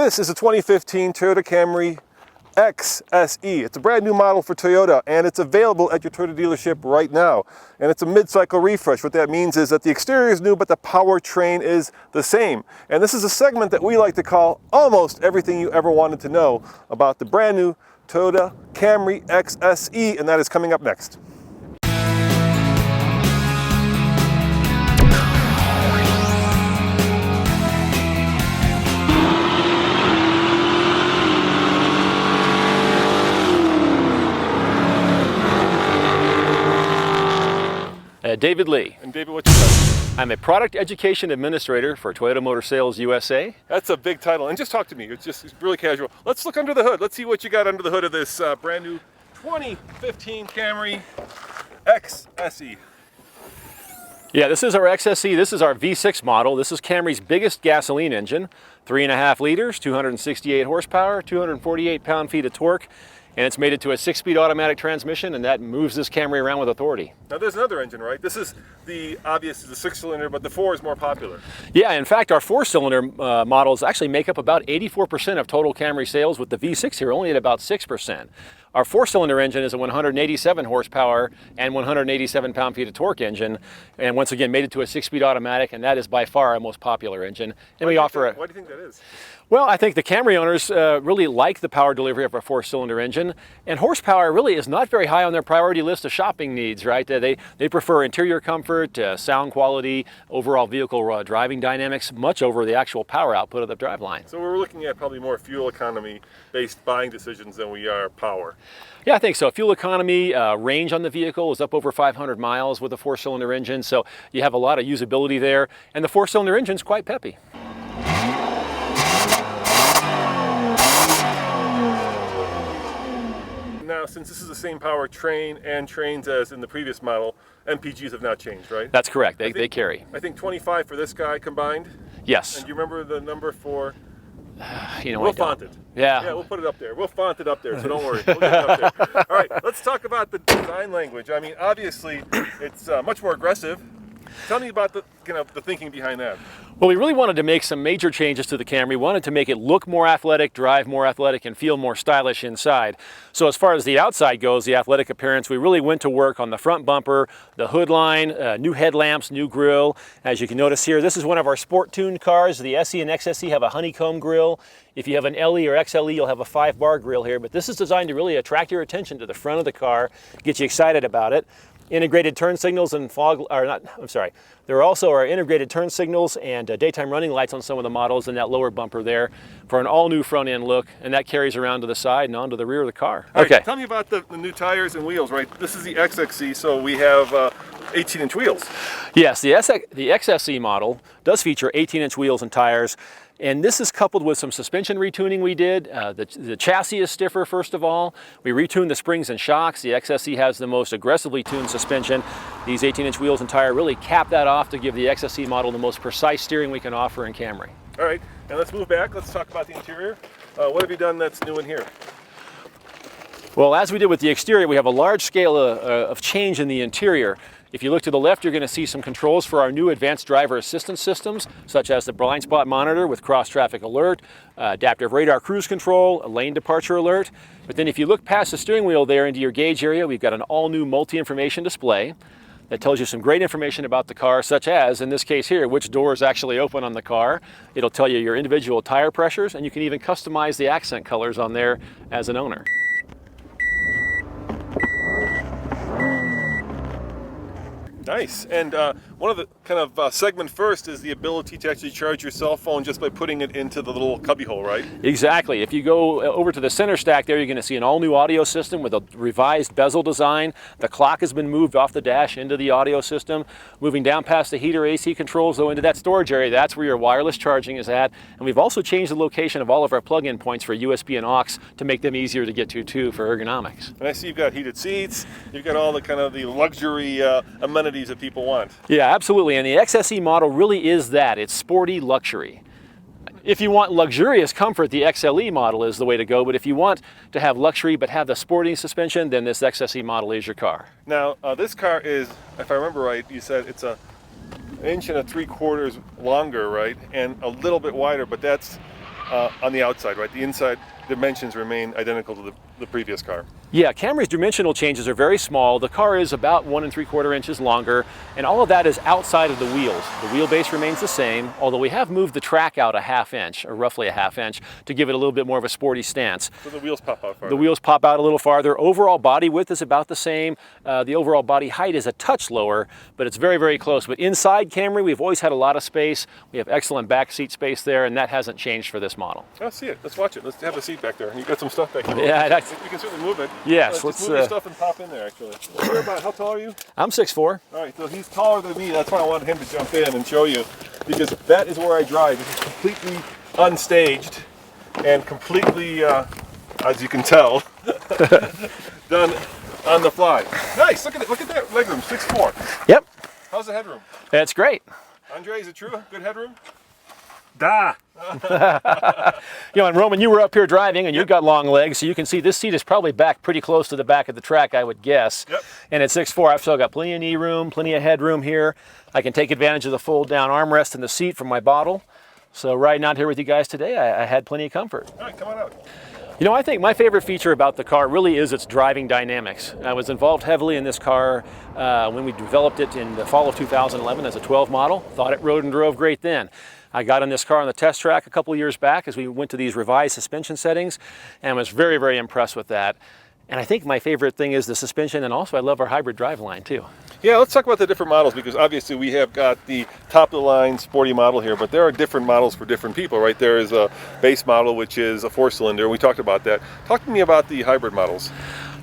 This is a 2015 Toyota Camry XSE. It's a brand new model for Toyota, and it's available at your Toyota dealership right now. And it's a mid-cycle refresh. What that means is that the exterior is new, but the powertrain is the same. And this is a segment that we like to call almost everything you ever wanted to know about the brand new Toyota Camry XSE, and that is coming up next. David Lee. And David, what's your title? I'm a Product Education Administrator for Toyota Motor Sales USA. That's a big title. And just talk to me. It's really casual. Let's look under the hood. Let's see what you got under the hood of this brand new 2015 Camry XSE. Yeah, this is our XSE. This is our V6 model. This is Camry's biggest gasoline engine. 3.5 liters, 268 horsepower, 248 pound-feet of torque. And it's made it to a 6-speed automatic transmission, and that moves this Camry around with authority. Now there's another engine, right? This is the obvious, the 6-cylinder, but the 4 is more popular. Yeah, in fact, our 4-cylinder models actually make up about 84% of total Camry sales, with the V6 here only at about 6%. Our 4-cylinder engine is a 187 horsepower and 187 pound-feet of torque engine, and once again made it to a 6-speed automatic, and that is by far our most popular engine. And we offer Why do you think that is? Well, I think the Camry owners really like the power delivery of our 4-cylinder engine, and horsepower really is not very high on their priority list of shopping needs, right? They prefer interior comfort, sound quality, overall vehicle driving dynamics, much over the actual power output of the driveline. So we're looking at probably more fuel economy-based buying decisions than we are power. Yeah, I think so. Fuel economy, range on the vehicle is up over 500 miles with a 4-cylinder engine, so you have a lot of usability there, and the 4-cylinder engine is quite peppy. Now, since this is the same powertrain and trains as in the previous model, MPGs have not changed, right? That's correct. They carry. I think 25 for this guy combined. Yes. And do you remember the number for? You know, we'll font it. Yeah. Yeah, we'll put it up there. We'll font it up there, so don't worry. We'll get it up there. All right, let's talk about the design language. I mean, obviously, it's much more aggressive. Tell me about the thinking behind that. Well, we really wanted to make some major changes to the Camry. We wanted to make it look more athletic, drive more athletic, and feel more stylish inside. So as far as the outside goes, the athletic appearance, we really went to work on the front bumper, the hood line, new headlamps, new grille. As you can notice here, this is one of our sport-tuned cars. The SE and XSE have a honeycomb grille. If you have an LE or XLE, you'll have a 5-bar grille here. But this is designed to really attract your attention to the front of the car, get you excited about it. Integrated turn signals and there also are integrated turn signals and daytime running lights on some of the models in that lower bumper there for an all-new front-end look, and that carries around to the side and onto the rear of the car. Okay. Right, tell me about the new tires and wheels, right? This is the XXE, so we have 18-inch wheels. Yes, the XSE model does feature 18-inch wheels and tires. And this is coupled with some suspension retuning we did. The chassis is stiffer, first of all. We retuned the springs and shocks. The XSE has the most aggressively tuned suspension. These 18-inch wheels and tire really cap that off to give the XSE model the most precise steering we can offer in Camry. All right, and let's move back. Let's talk about the interior. What have you done that's new in here? Well, as we did with the exterior, we have a large scale of change in the interior. If you look to the left, you're going to see some controls for our new advanced driver assistance systems, such as the blind spot monitor with cross-traffic alert, adaptive radar cruise control, a lane departure alert. But then if you look past the steering wheel there into your gauge area, we've got an all-new multi-information display that tells you some great information about the car, such as, in this case here, which door is actually open on the car. It'll tell you your individual tire pressures, and you can even customize the accent colors on there as an owner. Nice. And one of the segment first is the ability to actually charge your cell phone just by putting it into the little cubby hole, right? Exactly. If you go over to the center stack there, you're going to see an all-new audio system with a revised bezel design. The clock has been moved off the dash into the audio system. Moving down past the heater AC controls, though, into that storage area, that's where your wireless charging is at. And we've also changed the location of all of our plug-in points for USB and aux to make them easier to get to, too, for ergonomics. And I see you've got heated seats. You've got all the luxury amenities that people want. Yeah, absolutely. And the XSE model really is that. It's sporty luxury. If you want luxurious comfort, the XLE model is the way to go. But if you want to have luxury but have the sporty suspension, then this XSE model is your car. Now, this car is, if I remember right, you said it's an inch and 3/4 longer, right? And a little bit wider, but that's on the outside, right? The inside dimensions remain identical to the previous car. Yeah, Camry's dimensional changes are very small. The car is about 1 3/4 inches longer, and all of that is outside of the wheels. The wheelbase remains the same, although we have moved the track out a 1/2 inch, or roughly a 1/2 inch, to give it a little bit more of a sporty stance. So the wheels pop out farther. The wheels pop out a little farther. Overall body width is about the same. The overall body height is a touch lower, but it's very, very close. But inside Camry, we've always had a lot of space. We have excellent backseat space there, and that hasn't changed for this model. Let's see it. Let's watch it. Let's have a seat back there. You got some stuff back there. Yeah, we can certainly move it. Yes, let's move your stuff and pop in there. Actually, how tall are you? I'm 6'4". All right, so he's taller than me. That's why I wanted him to jump in and show you, because that is where I drive. This is completely unstaged and completely, as you can tell, done on the fly. Nice. Look at that legroom. 6'4". Yep. How's the headroom? That's great. Andre, is it true? Good headroom? Da. And Roman, you were up here driving, and you've got long legs, so you can see this seat is probably back pretty close to the back of the track, I would guess. Yep. And at 6'4", I've still got plenty of knee room, plenty of headroom here. I can take advantage of the fold-down armrest in the seat from my bottle. So riding out here with you guys today, I had plenty of comfort. All right, come on out. I think my favorite feature about the car really is its driving dynamics. I was involved heavily in this car when we developed it in the fall of 2011 as a 12 model. Thought it rode and drove great then. I got on this car on the test track a couple of years back as we went to these revised suspension settings, and was very, very impressed with that. And I think my favorite thing is the suspension, and also I love our hybrid drive line too. Yeah, let's talk about the different models, because obviously we have got the top-of-the-line sporty model here, but there are different models for different people, right? There is a base model, which is a 4-cylinder. We talked about that. Talk to me about the hybrid models.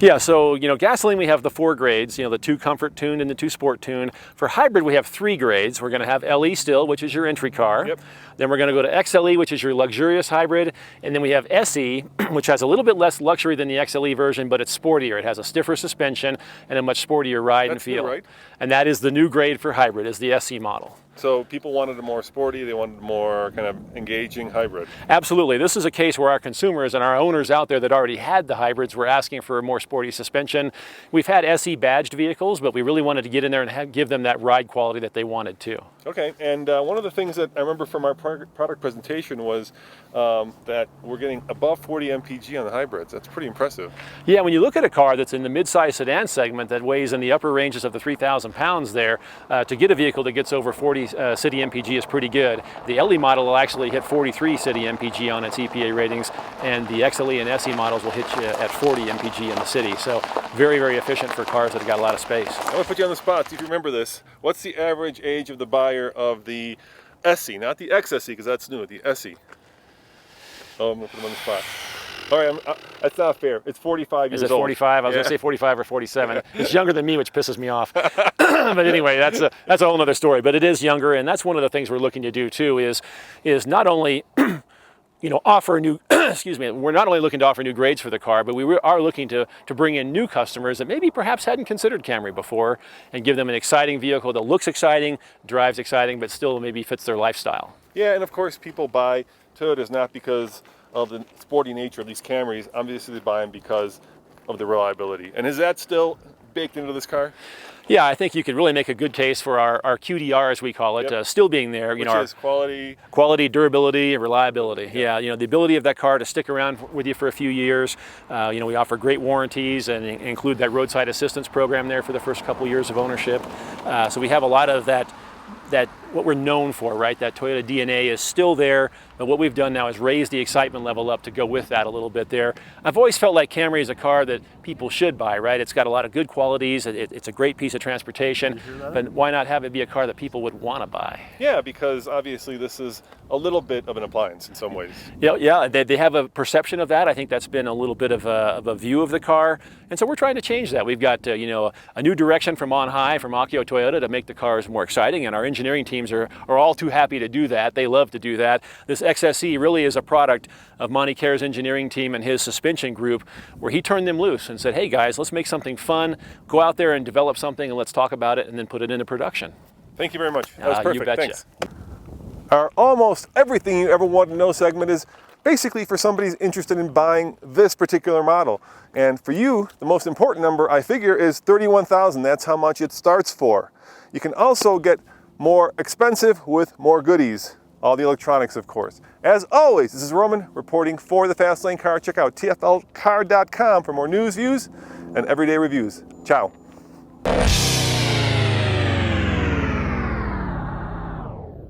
Yeah, so gasoline we have the 4 grades, the 2 comfort tuned and the 2 sport tuned. For hybrid we have 3 grades. We're going to have LE still, which is your entry car. Yep. Then we're going to go to XLE, which is your luxurious hybrid, and then we have SE, which has a little bit less luxury than the XLE version, but it's sportier. It has a stiffer suspension and a much sportier ride and feel. New, right? And that is the new grade for hybrid, is the SE model. So people wanted a more sporty, they wanted a more kind of engaging hybrid. Absolutely. This is a case where our consumers and our owners out there that already had the hybrids were asking for a more sporty suspension. We've had SE badged vehicles, but we really wanted to get in there and give them that ride quality that they wanted too. Okay, and one of the things that I remember from our product presentation was that we're getting above 40 mpg on the hybrids. That's pretty impressive. Yeah, when you look at a car that's in the mid-size sedan segment that weighs in the upper ranges of the 3,000 pounds there, to get a vehicle that gets over 40 city MPG is pretty good. The LE model will actually hit 43 city MPG on its EPA ratings, and the XLE and SE models will hit you at 40 MPG in the city. So very, very efficient for cars that have got a lot of space. I'm going to put you on the spot, see if you remember this. What's the average age of the buyer of the SE, not the XSE, because that's new, the SE? Oh, I'm going to put him on the spot. All right, that's not fair. It's 45 years old. Is it 45? I was going to say 45 or 47. It's younger than me, which pisses me off. But anyway, that's a whole other story. But it is younger, and that's one of the things we're looking to do too. Is not only offer new. Excuse me. We're not only looking to offer new grades for the car, but we are looking to bring in new customers that maybe perhaps hadn't considered Camry before, and give them an exciting vehicle that looks exciting, drives exciting, but still maybe fits their lifestyle. Yeah, and of course, people buy Toyotas not because of the sporty nature of these Camrys. Obviously they buy them because of the reliability. And is that still baked into this car? Yeah, I think you could really make a good case for our QDR, as we call it, Yep. Still being there. Which is quality, durability, and reliability. Yeah, the ability of that car to stick around with you for a few years. We offer great warranties and include that roadside assistance program there for the first couple years of ownership. So we have a lot of that what we're known for, right? That Toyota DNA is still there, but what we've done now is raise the excitement level up to go with that a little bit there. I've always felt like Camry is a car that people should buy, right? It's got a lot of good qualities, it's a great piece of transportation, but why not have it be a car that people would want to buy? Yeah, because obviously this is a little bit of an appliance in some ways. Yeah, they have a perception of that. I think that's been a little bit of a view of the car, and so we're trying to change that. We've got a new direction from on high, from Akio Toyota, to make the cars more exciting, and our engineering teams are all too happy to do that. They love to do that. This XSE really is a product of Monty Kerr's engineering team and his suspension group, where he turned them loose and said, hey guys, let's make something fun, go out there and develop something, and let's talk about it and then put it into production. Thank you very much. That was perfect. You betcha. Thanks. Our almost everything you ever want to know segment is basically for somebody who's interested in buying this particular model. And for you, the most important number I figure is $31,000. That's how much it starts for. You can also get more expensive with more goodies. all the electronics, of course. As always, this is Roman reporting for the Fast Lane Car. Check out tflcar.com for more news, views, and everyday reviews. Ciao.